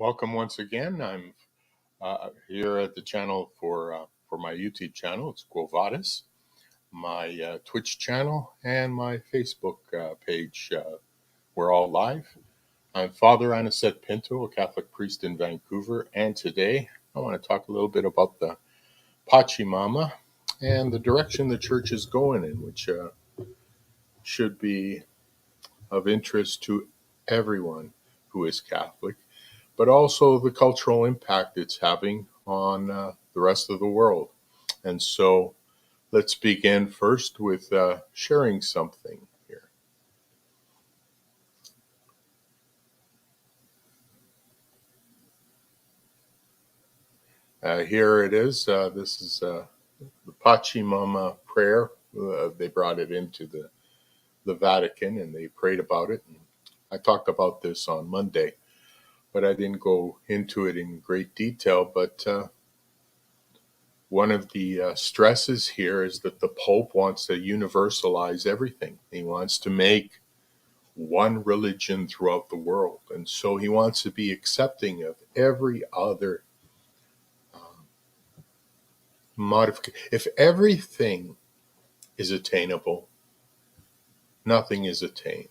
Welcome once again. I'm here at the channel for my YouTube channel. It's Quovatus, my Twitch channel, and my Facebook page. We're all live. I'm Father Anicet Pinto, a Catholic priest in Vancouver, and today I want to talk a little bit about the Pachamama and the direction the church is going in, which should be of interest to everyone who is Catholic, but also the cultural impact it's having on the rest of the world. And so let's begin first with sharing something here. Here it is. This is the Pachamama prayer. They brought it into the Vatican and they prayed about it. And I talked about this on Monday, but I didn't go into it in great detail. But one of the stresses here is that the Pope wants to universalize everything. He wants to make one religion throughout the world. And so he wants to be accepting of every other modification. If everything is attainable, nothing is attained.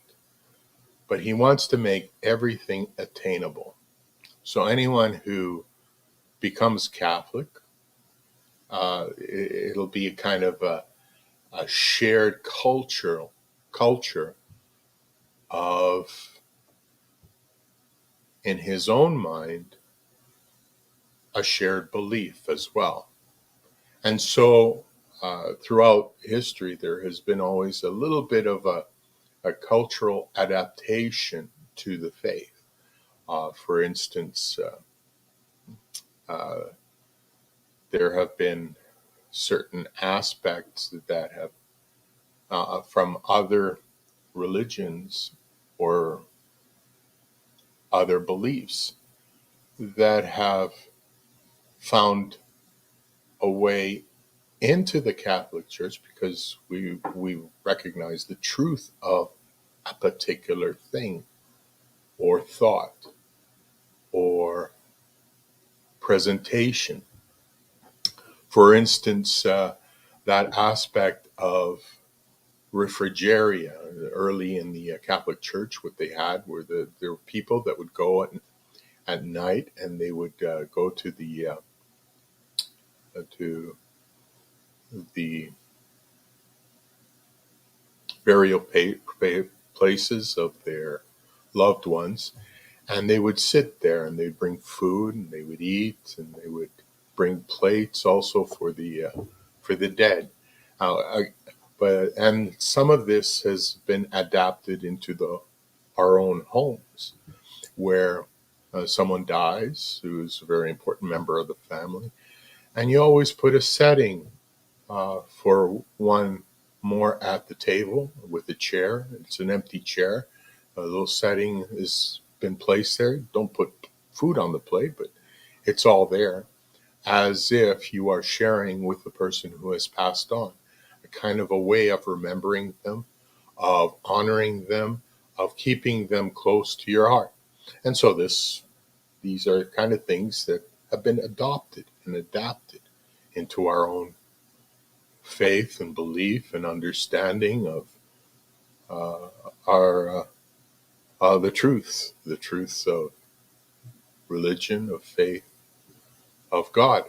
But he wants to make everything attainable. So anyone who becomes Catholic, it'll be a kind of a shared culture of, in his own mind, a shared belief as well. And so throughout history, there has been always a little bit of a cultural adaptation to the faith. For instance, there have been certain aspects that have, from other religions or other beliefs, that have found a way into the Catholic Church because we recognize the truth of a particular thing or thought or presentation. For instance, that aspect of refrigeria early in the Catholic Church, what they had were there were people that would go at night and they would go to the burial places of their loved ones, and they would sit there and they'd bring food and they would eat and they would bring plates also for the dead. And some of this has been adapted into our own homes, where someone dies who's a very important member of the family, and you always put a setting for one more at the table with a chair. It's an empty chair. A little setting has been placed there. Don't put food on the plate, but it's all there, as if you are sharing with the person who has passed on. A kind of a way of remembering them, of honoring them, of keeping them close to your heart. And so these are kind of things that have been adopted and adapted into our own faith and belief and understanding of the truths of religion, of faith, of God.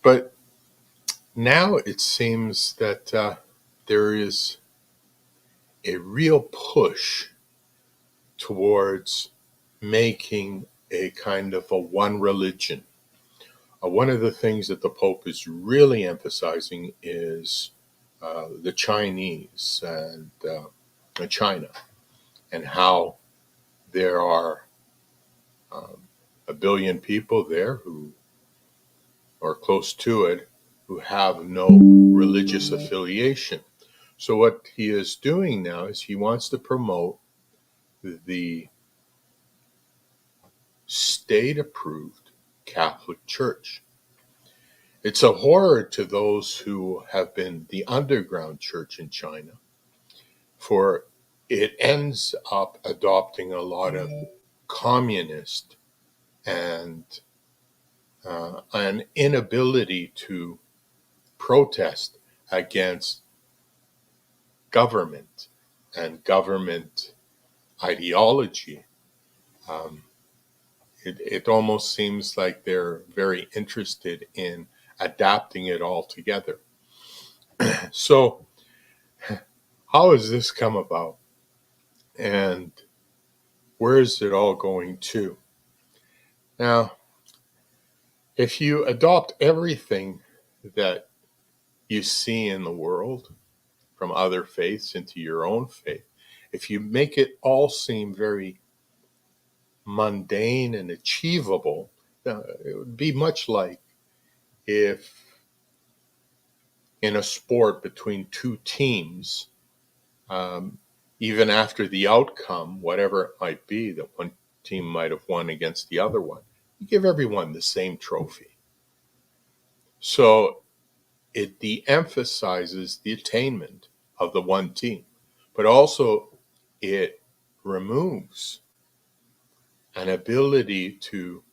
But now it seems that there is a real push towards making a kind of a one religion. One of the things that the Pope is really emphasizing is the Chinese and China, and how there are 1 billion people there who are close to it who have no religious affiliation. So what he is doing now is he wants to promote the state-approved Catholic Church. It's a horror to those who have been the underground church in China, for it ends up adopting a lot of communist and an inability to protest against government and government ideology. It almost seems like they're very interested in adapting it all together. So, how has this come about? And where is it all going to? Now, if you adopt everything that you see in the world from other faiths into your own faith, if you make it all seem very mundane and achievable, it would be much like if in a sport between two teams, um, even after the outcome, whatever it might be, that one team might have won against the other one, you give everyone the same trophy. So it de-emphasizes the attainment of the one team, but also it removes an ability to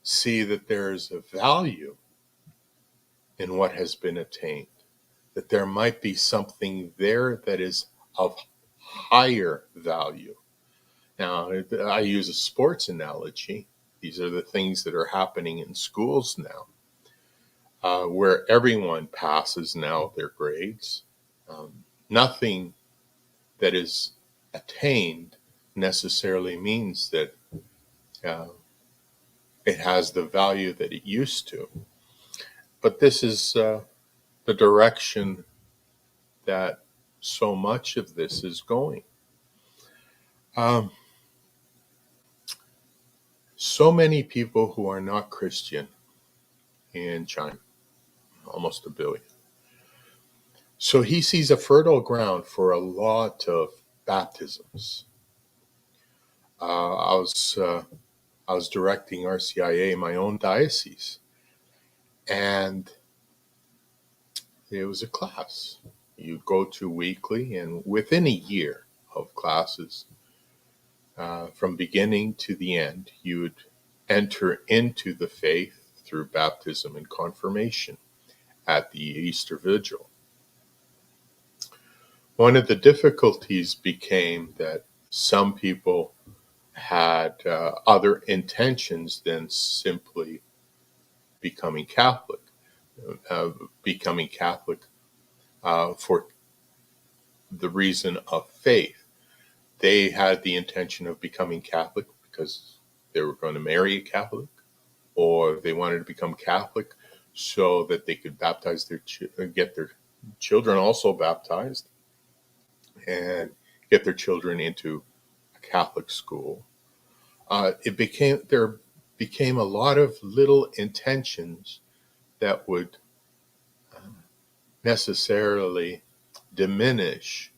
see that there is a value in what has been attained, that there might be something there that is of higher value. Now, I use a sports analogy. These are the things that are happening in schools now, where everyone passes now their grades. Nothing that is attained necessarily means that it has the value that it used to. But this is the direction that so much of this is going. So many people who are not Christian in China, almost 1 billion. So he sees a fertile ground for a lot of baptisms. I was directing RCIA in my own diocese, and it was a class you'd go to weekly, and within a year of classes, from beginning to the end, you would enter into the faith through baptism and confirmation at the Easter Vigil. One of the difficulties became that some people had other intentions than simply becoming Catholic. Becoming Catholic for the reason of faith. They had the intention of becoming Catholic because they were going to marry a Catholic, or they wanted to become Catholic so that they could baptize get their children also baptized, and get their children into a Catholic school. There became a lot of little intentions that would necessarily diminish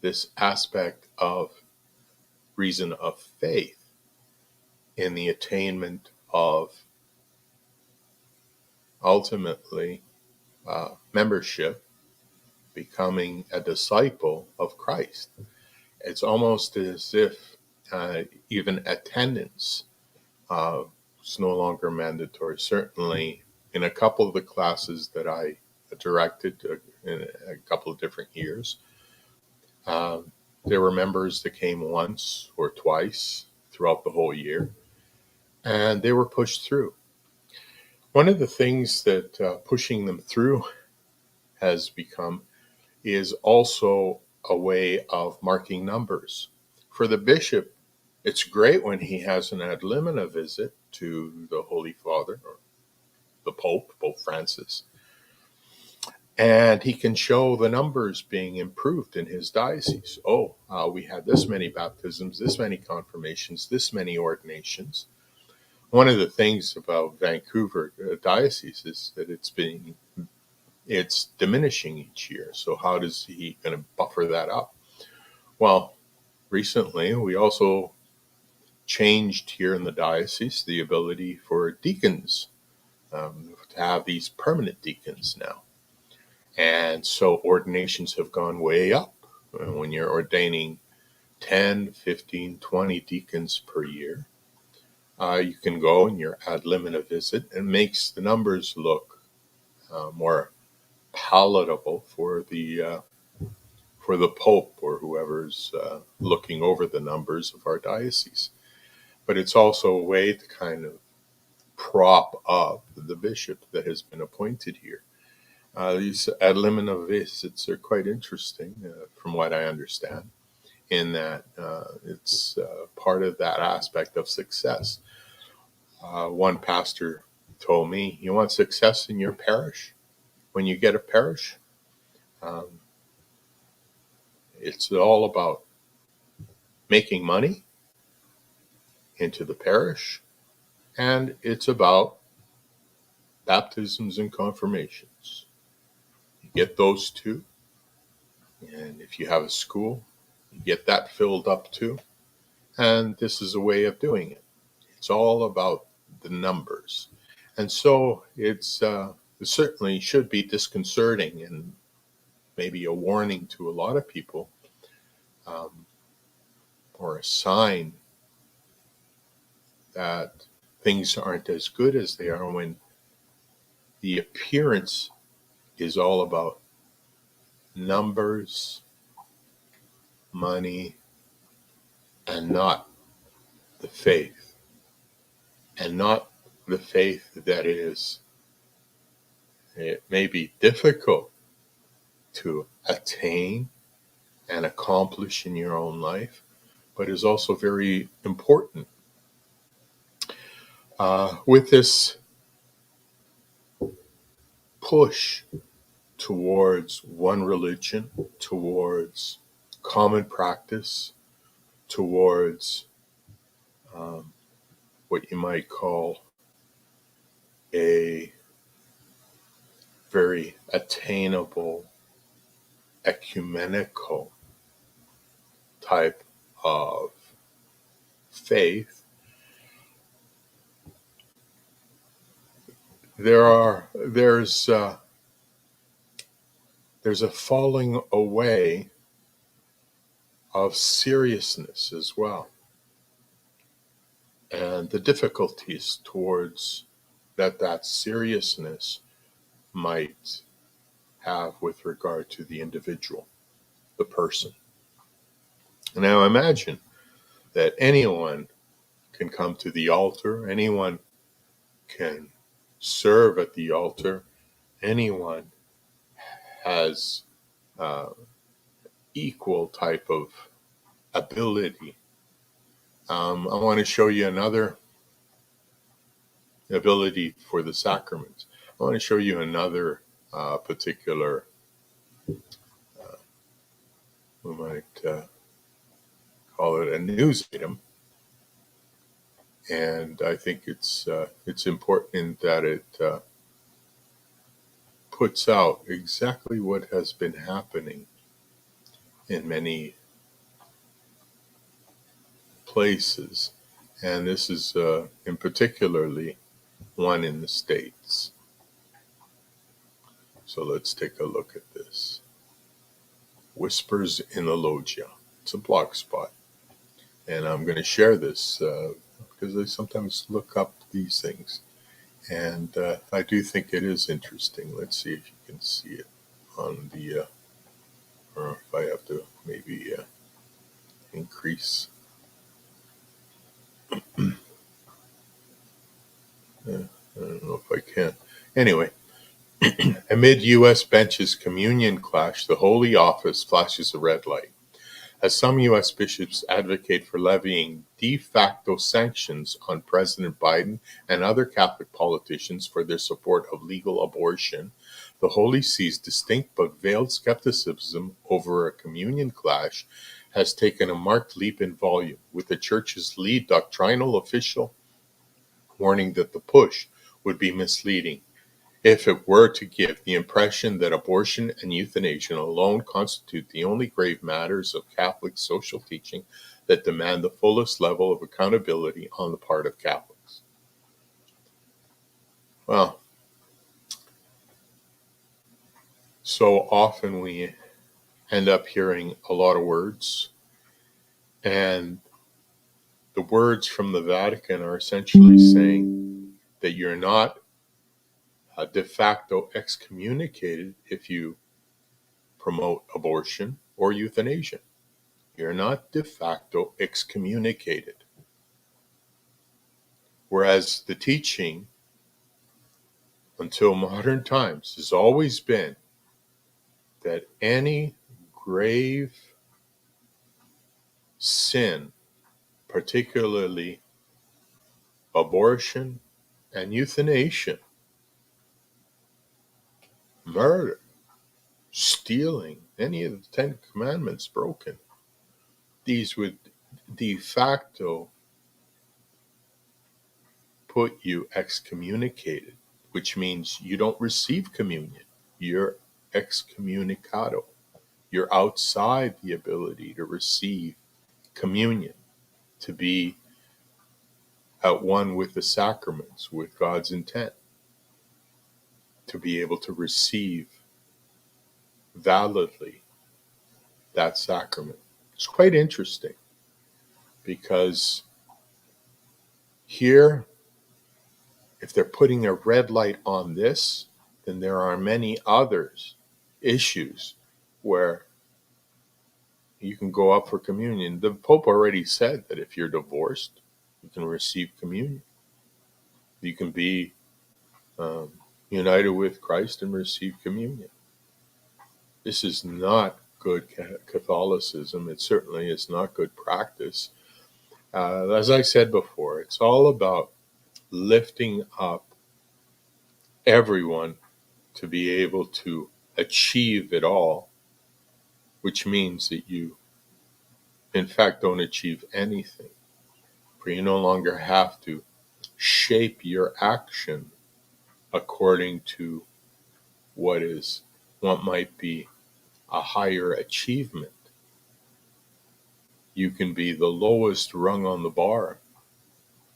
this aspect of reason of faith in the attainment of ultimately membership, becoming a disciple of Christ. It's almost as if even attendance is no longer mandatory. Certainly in a couple of the classes that I directed in a couple of different years, there were members that came once or twice throughout the whole year, and they were pushed through. One of the things that pushing them through has become is also a way of marking numbers. For the bishop, it's great when he has an ad limina visit to the Holy Father, or the Pope, Pope Francis, and he can show the numbers being improved in his diocese. We had this many baptisms, this many confirmations, this many ordinations. One of the things about Vancouver diocese is that it's diminishing each year. So how is he going to buffer that up? Well, recently we also changed here in the diocese the ability for deacons to have these permanent deacons now. And so ordinations have gone way up when you're ordaining 10, 15, 20 deacons per year. You can go and you're ad limina visit, and makes the numbers look more palatable for the Pope or whoever's looking over the numbers of our diocese. But it's also a way to kind of prop up the bishop that has been appointed here. These ad limina visits are quite interesting, from what I understand, in that it's part of that aspect of success. One pastor told me, you want success in your parish? When you get a parish, um, it's all about making money into the parish, and it's about baptisms and confirmations. You get those two, and if you have a school, you get that filled up too. And this is a way of doing it. It's all about the numbers. And so it certainly should be disconcerting and maybe a warning to a lot of people, or a sign that things aren't as good as they are, when the appearance is all about numbers, money, and not the faith. And not the faith that is, it may be difficult to attain and accomplish in your own life, but is also very important. With this push towards one religion, towards common practice, towards what you might call a very attainable, ecumenical type of faith, there's a falling away of seriousness as well, and the difficulties towards that seriousness might have with regard to the individual, the person. Now imagine that anyone can come to the altar, anyone can serve at the altar, anyone has equal type of ability. I want to show you another ability for the sacraments. I want to show you another particular, we might call it a news item, and I think it's important that it puts out exactly what has been happening in many places, and this is in particularly one in the States. So let's take a look at this. Whispers in the Loggia. It's a blog spot, and I'm going to share this because I sometimes look up these things, and I do think it is interesting. Let's see if you can see it on the, or if I have to maybe increase. I don't know if I can. Anyway, amid U.S. benches communion clash, the Holy Office flashes a red light. As some U.S. bishops advocate for levying de facto sanctions on President Biden and other Catholic politicians for their support of legal abortion, the Holy See's distinct but veiled skepticism over a communion clash has taken a marked leap in volume, with the Church's lead doctrinal official warning that the push would be misleading if it were to give the impression that abortion and euthanasia alone constitute the only grave matters of Catholic social teaching that demand the fullest level of accountability on the part of Catholics. Well, so often we end up hearing a lot of words And the words from the Vatican are essentially saying that you're not de facto excommunicated if you promote abortion or euthanasia. You're not de facto excommunicated. Whereas the teaching until modern times has always been that any grave sin, particularly abortion and euthanasia, murder, stealing, any of the 10 Commandments broken, these would de facto put you excommunicated, which means you don't receive communion. You're excommunicado. You're outside the ability to receive communion, to be at one with the sacraments, with God's intent, to be able to receive validly that sacrament. It's quite interesting because here, if they're putting a red light on this, then there are many others issues where you can go up for communion. The Pope already said that if you're divorced, you can receive communion. You can be united with Christ and receive communion. This is not good Catholicism. It certainly is not good practice. As I said before, it's all about lifting up everyone to be able to achieve it all, which means that you, in fact, don't achieve anything. For you no longer have to shape your action according to what might be a higher achievement. You can be the lowest rung on the bar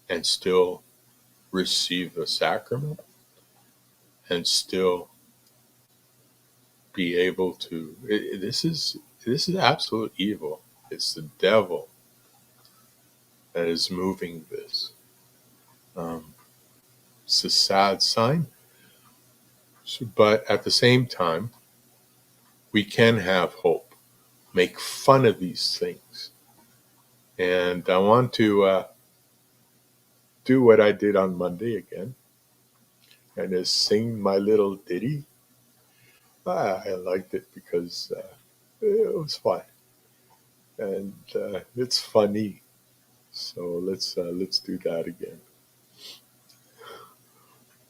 and still receive the sacrament and still be able to. This is absolute evil. It's the devil that is moving this. It's a sad sign, but at the same time, we can have hope. Make fun of these things. And I want to do what I did on Monday again and just sing my little ditty. I liked it because it was fun and it's funny. So let's do that again.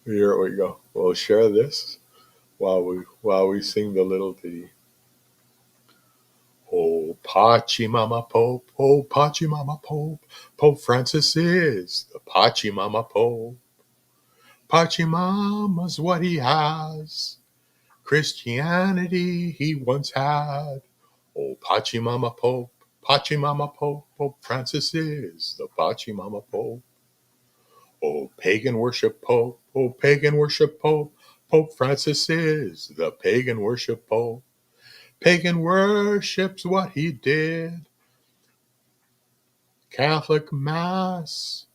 Here we go. We'll share this while we sing the little ditty. Oh, Pachamama Pope, oh, Pachamama Pope, Pope Francis is the Pachamama Pope. Pachamama's what he has. Christianity he once had. Oh, Pachamama Pope, Pachamama Pope, Pope Francis is the Pachamama Pope. Oh, pagan worship Pope, oh, pagan worship Pope, Pope Francis is the pagan worship Pope. Pagan worship's what he did. Catholic Mass,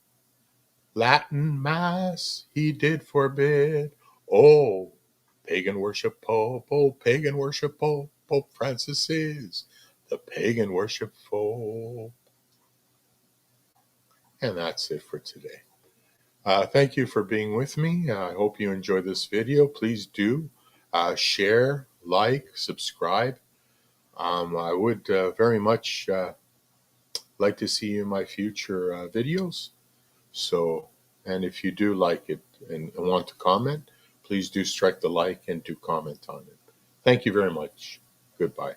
Latin Mass, he did forbid. Oh, pagan worship Pope, oh, pagan worship Pope, Pope Francis is the pagan worship Pope. And that's it for today. Thank you for being with me. I hope you enjoyed this video. Please do share, like, subscribe. I would very much like to see you in my future videos. So, and if you do like it and want to comment, please do strike the like and do comment on it. Thank you very much. Goodbye.